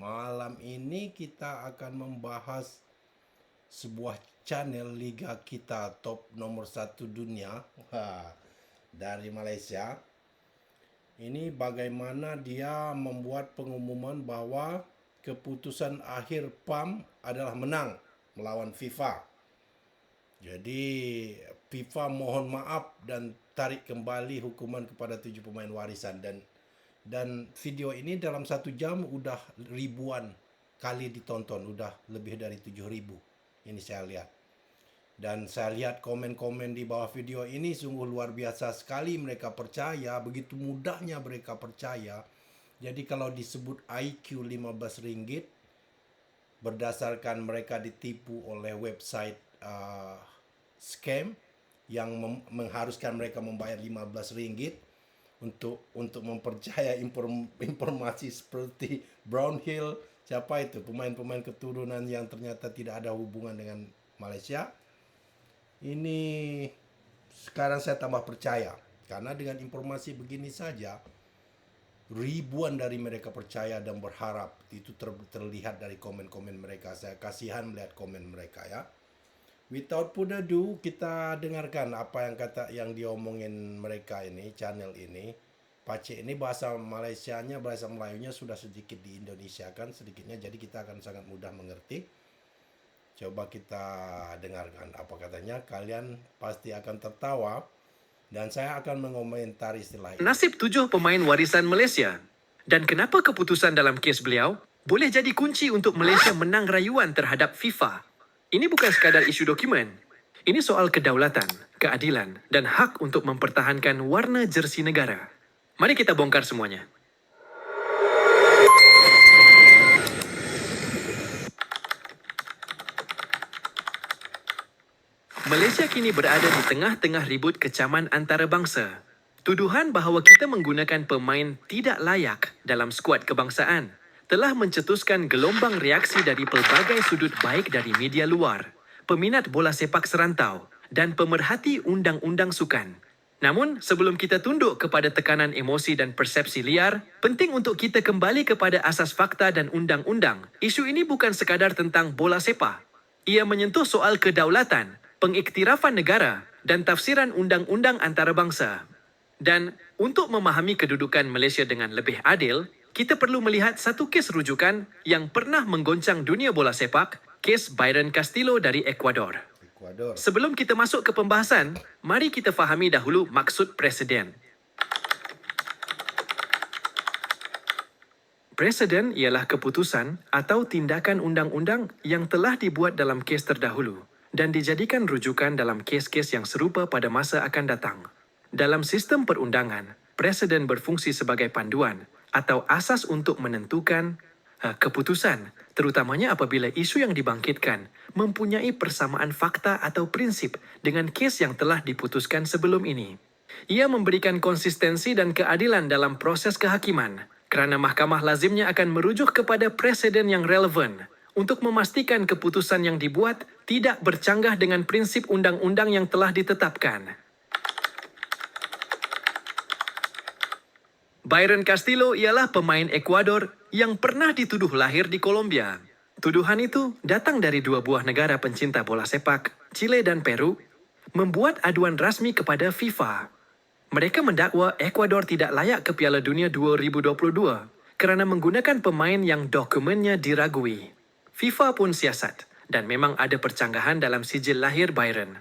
Malam ini kita akan membahas sebuah channel liga kita top nomor 1 dunia dari Malaysia. Ini bagaimana dia membuat pengumuman bahwa keputusan akhir PAM adalah menang melawan FIFA. Jadi FIFA mohon maaf dan tarik kembali hukuman kepada 7 pemain warisan, dan video ini dalam 1 jam udah ribuan kali ditonton, udah lebih dari 7.000 ini saya lihat. Dan saya lihat komen-komen di bawah video ini sungguh luar biasa sekali, mereka percaya, begitu mudahnya mereka percaya. Jadi kalau disebut IQ RM15 berdasarkan mereka ditipu oleh website scam yang mengharuskan mereka membayar RM15 untuk mempercaya informasi seperti Brownhill, siapa itu, pemain-pemain keturunan yang ternyata tidak ada hubungan dengan Malaysia. Ini sekarang saya tambah percaya, karena dengan informasi begini saja ribuan dari mereka percaya dan berharap. Itu terlihat dari komen-komen mereka. Saya kasihan melihat komen mereka ya. Without further ado, kita dengarkan apa yang diomongin mereka ini, channel ini. Pace ini bahasa Malaysianya, bahasa Melayunya sudah sedikit di Indonesia kan sedikitnya, jadi kita akan sangat mudah mengerti. Coba kita dengarkan apa katanya. Kalian pasti akan tertawa dan saya akan mengomentari istilah ini. Nasib 7 pemain warisan Malaysia. Dan kenapa keputusan dalam kes beliau boleh jadi kunci untuk Malaysia menang rayuan terhadap FIFA. Ini bukan sekadar isu dokumen. Ini soal kedaulatan, keadilan, dan hak untuk mempertahankan warna jersey negara. Mari kita bongkar semuanya. Malaysia kini berada di tengah-tengah ribut kecaman antarabangsa. Tuduhan bahawa kita menggunakan pemain tidak layak dalam skuad kebangsaan telah mencetuskan gelombang reaksi dari pelbagai sudut, baik dari media luar, peminat bola sepak serantau, dan pemerhati undang-undang sukan. Namun, sebelum kita tunduk kepada tekanan emosi dan persepsi liar, penting untuk kita kembali kepada asas fakta dan undang-undang. Isu ini bukan sekadar tentang bola sepak. Ia menyentuh soal kedaulatan, pengiktirafan negara, dan tafsiran undang-undang antarabangsa. Dan untuk memahami kedudukan Malaysia dengan lebih adil, kita perlu melihat satu kes rujukan yang pernah menggoncang dunia bola sepak, kes Byron Castillo dari Ecuador. Sebelum kita masuk ke pembahasan, mari kita fahami dahulu maksud preseden. Preseden ialah keputusan atau tindakan undang-undang yang telah dibuat dalam kes terdahulu dan dijadikan rujukan dalam kes-kes yang serupa pada masa akan datang. Dalam sistem perundangan, preseden berfungsi sebagai panduan atau asas untuk menentukan keputusan, terutamanya apabila isu yang dibangkitkan mempunyai persamaan fakta atau prinsip dengan kes yang telah diputuskan sebelum ini. Ia memberikan konsistensi dan keadilan dalam proses kehakiman, kerana mahkamah lazimnya akan merujuk kepada preseden yang relevan untuk memastikan keputusan yang dibuat tidak bercanggah dengan prinsip undang-undang yang telah ditetapkan. Byron Castillo ialah pemain Ecuador yang pernah dituduh lahir di Kolombia. Tuduhan itu datang dari 2 buah negara pencinta bola sepak, Chile dan Peru, membuat aduan rasmi kepada FIFA. Mereka mendakwa Ecuador tidak layak ke Piala Dunia 2022 kerana menggunakan pemain yang dokumennya diragui. FIFA pun siasat dan memang ada percanggahan dalam sijil lahir Byron.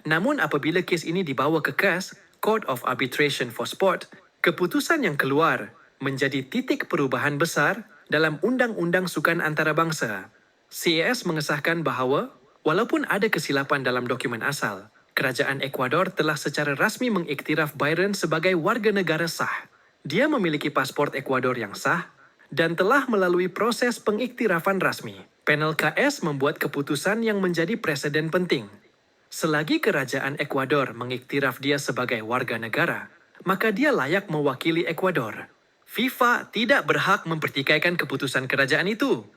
Namun apabila kes ini dibawa ke KAS, Court of Arbitration for Sport, keputusan yang keluar menjadi titik perubahan besar dalam Undang-Undang Sukan Antarabangsa. CAS mengesahkan bahawa walaupun ada kesilapan dalam dokumen asal, Kerajaan Ecuador telah secara rasmi mengiktiraf Byron sebagai warga negara sah. Dia memiliki pasport Ecuador yang sah dan telah melalui proses pengiktirafan rasmi. Panel KS membuat keputusan yang menjadi preseden penting. Selagi Kerajaan Ecuador mengiktiraf dia sebagai warga negara, maka dia layak mewakili Ecuador. FIFA tidak berhak mempertikaikan keputusan kerajaan itu.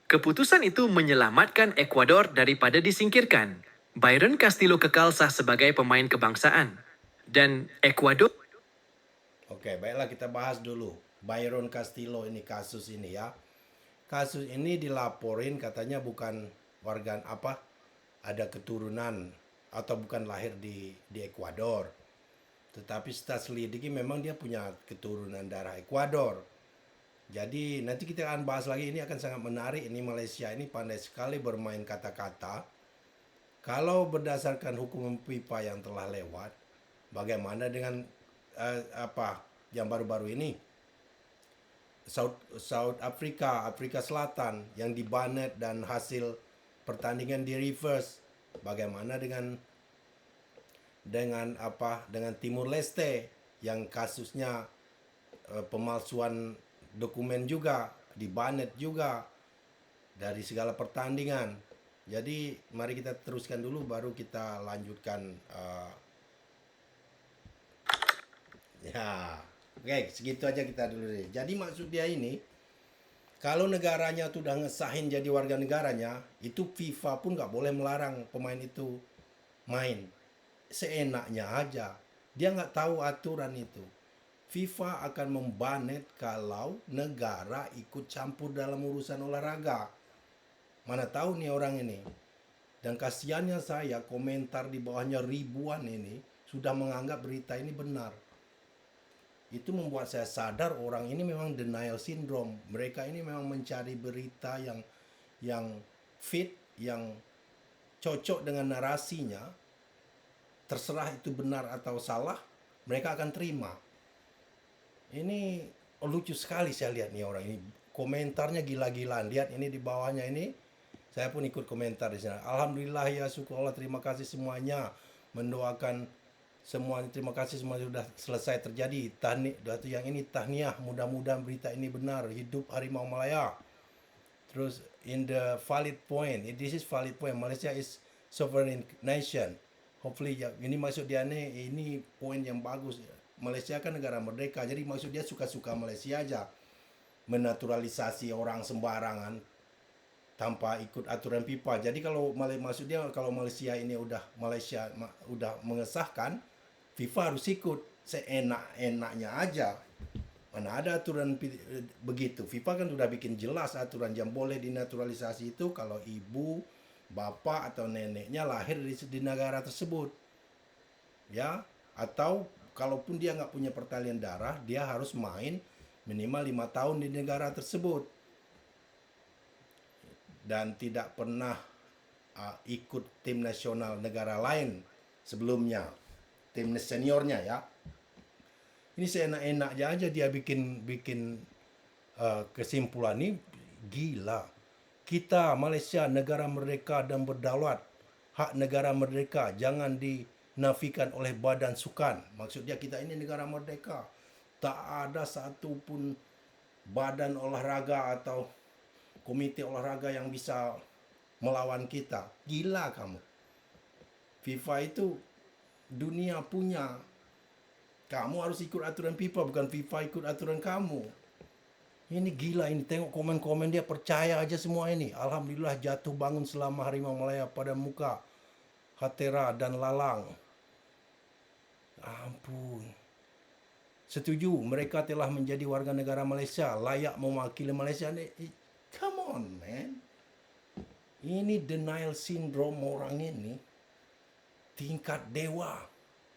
Keputusan itu menyelamatkan Ecuador daripada disingkirkan. Byron Castillo kekal sah sebagai pemain kebangsaan. Dan Ecuador... Oke, baiklah kita bahas dulu Byron Castillo ini, kasus ini ya. kasus ini dilaporin katanya bukan warga apa, ada keturunan atau bukan lahir di Ekuador. Tetapi setelah selidiki memang dia punya keturunan darah Ekuador. Jadi nanti kita akan bahas lagi, ini akan sangat menarik. Ini Malaysia ini pandai sekali bermain kata-kata. Kalau berdasarkan hukum FIFA yang telah lewat, bagaimana dengan apa yang baru-baru ini? South Africa, Afrika Selatan yang dibanet dan hasil pertandingan di reverse. Bagaimana dengan Timur Leste yang kasusnya pemalsuan dokumen juga, dibanet juga dari segala pertandingan. Jadi mari kita teruskan dulu baru kita lanjutkan. Ya, oke, segitu aja kita dulu deh. Jadi maksud dia ini, kalau negaranya tuh udah ngesahin jadi warga negaranya, itu FIFA pun nggak boleh melarang pemain itu main. Seenaknya aja. Dia nggak tahu aturan itu. FIFA akan membanet kalau negara ikut campur dalam urusan olahraga. Mana tahu nih orang ini. Dan kasihannya saya, komentar di bawahnya ribuan ini sudah menganggap berita ini benar. Itu membuat saya sadar orang ini memang denial syndrome. Mereka ini memang mencari berita yang fit, yang cocok dengan narasinya. Terserah itu benar atau salah, mereka akan terima. Ini lucu sekali saya lihat nih orang ini. Komentarnya gila-gilaan. Lihat ini di bawahnya ini. Saya pun ikut komentar di sana. Alhamdulillah ya, syukur Allah, terima kasih semuanya. Mendoakan semua, terima kasih semua sudah selesai terjadi. Yang ini tahniah, mudah-mudahan berita ini benar. Hidup Harimau Malaya. Terus in the valid point, this is valid point. Malaysia is sovereign nation. Hopefully ya, ini maksud dia nih, ini poin yang bagus. Malaysia kan negara merdeka, jadi maksud dia suka-suka Malaysia aja. Menaturalisasi orang sembarangan tanpa ikut aturan FIFA. Jadi kalau maksud dia kalau Malaysia ini udah mengesahkan, FIFA harus ikut seenak-enaknya aja. Mana ada aturan begitu. FIFA kan sudah bikin jelas aturan yang boleh dinaturalisasi itu kalau ibu, bapak atau neneknya lahir di negara tersebut. Ya, atau kalaupun dia nggak punya pertalian darah, dia harus main minimal 5 tahun di negara tersebut. Dan tidak pernah ikut tim nasional negara lain sebelumnya, timnas seniornya ya. Ini seenak-enaknya aja dia bikin kesimpulan ini gila. Kita Malaysia negara merdeka dan berdaulat, hak negara merdeka jangan dinafikan oleh badan sukan. Maksud dia kita ini negara merdeka, tak ada satupun badan olahraga atau komite olahraga yang bisa melawan kita. Gila kamu. FIFA itu dunia punya. Kamu harus ikut aturan FIFA, bukan FIFA ikut aturan kamu. Ini gila ini. Tengok komen-komen dia, percaya aja semua ini. Alhamdulillah jatuh bangun selama Harimau Malaya pada muka Hatera dan Lalang. Ampun. Setuju, mereka telah menjadi warga negara Malaysia, layak mewakili Malaysia. Come on, man. Ini denial syndrome orang ini tingkat dewa.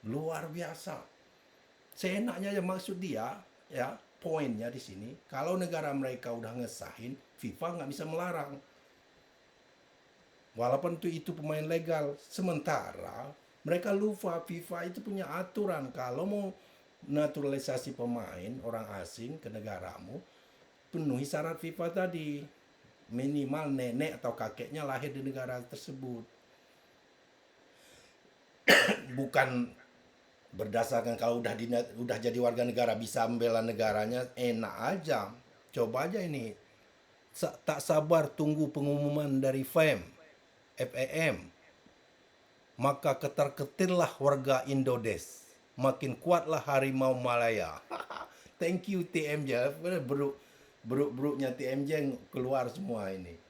Luar biasa. Seenaknya aja maksud dia, ya, poinnya di sini. Kalau negara mereka udah ngesahin, FIFA nggak bisa melarang. Walaupun itu pemain legal. Sementara mereka lupa FIFA itu punya aturan. Kalau mau naturalisasi pemain orang asing ke negaramu, penuhi syarat FIFA tadi. Minimal nenek atau kakeknya lahir di negara tersebut. Bukan berdasarkan kalau udah jadi warga negara bisa membela negaranya, enak aja. Coba aja ini. Tak sabar tunggu pengumuman dari FAM. Maka ketar-ketirlah warga Indodes. Makin kuatlah Harimau Malaya. Thank you TMJ. Beruk-beruknya TMJ keluar semua ini.